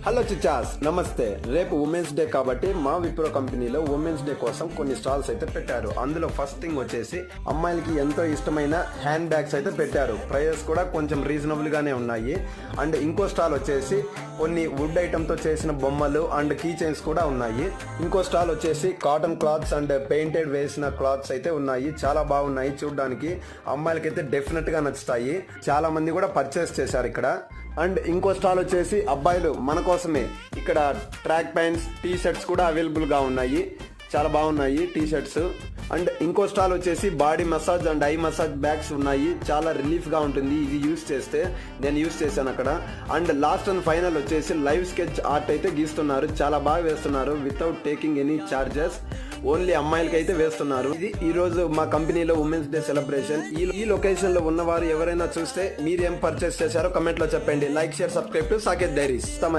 Hello Chichas, నమస్తే. రేపు women's day కాబట్టి మా విప్రో కంపెనీలో ఉమెన్స్ డే కోసం కొన్ని స్టాల్స్ అయితే పెట్టారు. అందులో ఫస్ట్ థింగ్ వచ్చేసి అమ్మాయిలకి ఎంతో ఇష్టమైన హ్యాండ్ బ్యాగ్స్ అయితే పెట్టారు. ప్రైజెస్ కూడా కొంచెం రీజనబుల్ గానే ఉన్నాయి. అండ్ ఇంకో స్టాల్ వచ్చేసి కొన్ని వుడ్ ఐటమ్ తో చేసిన బొమ్మలు అండ్ కీ చైన్స్ కూడా ఉన్నాయి. ఇంకో స్టాల్ వచ్చేసి కాటన్ క్లాత్స్ అండ్ పెయింటెడ్ వేసిన క్లాత్స్ అయితే ఉన్నాయి. చాలా బాగున్నాయి చూడడానికి. అమ్మాయిలకైతే డెఫినెట్ గా నచ్చుతాయి. చాలా మంది కూడా పర్చేస్ చేశారు ఇక్కడ. అండ్ ఇంకో స్టాల్ వచ్చేసి అబ్బాయిలు మన కోసమే ఇక్కడ ట్రాక్ ప్యాంట్స్, టీ షర్ట్స్ కూడా అవైలబుల్ గా ఉన్నాయి. చాలా బాగున్నాయి టీ షర్ట్స్. అండ్ ఇంకో స్టాల్ వచ్చేసి body massage and I massage bags ఉన్నాయి. చాలా రిలీఫ్ గా ఉంటుంది ఇది యూస్ చేస్తే. నేను యూస్ చేశాను అక్కడ. అండ్ లాస్ట్ అండ్ ఫైనల్ వచ్చేసి లైవ్ స్కెచ్ ఆర్ట్ అయితే గీస్తున్నారు. చాలా బాగా వేస్తున్నారు without taking any charges. Only అమ్మాయిలకి అయితే వేస్తున్నారు. ఇది ఈ రోజు మా కంపెనీలో ఉమెన్స్ డే సెలబ్రేషన్. ఈ లొకేషన్ లో ఉన్నవారు ఎవరైనా చూస్తే మీరేం పర్చేస్ చేశారో కమెంట్ లో చెప్పండి. Like, share, subscribe to Saketh diaries. మరి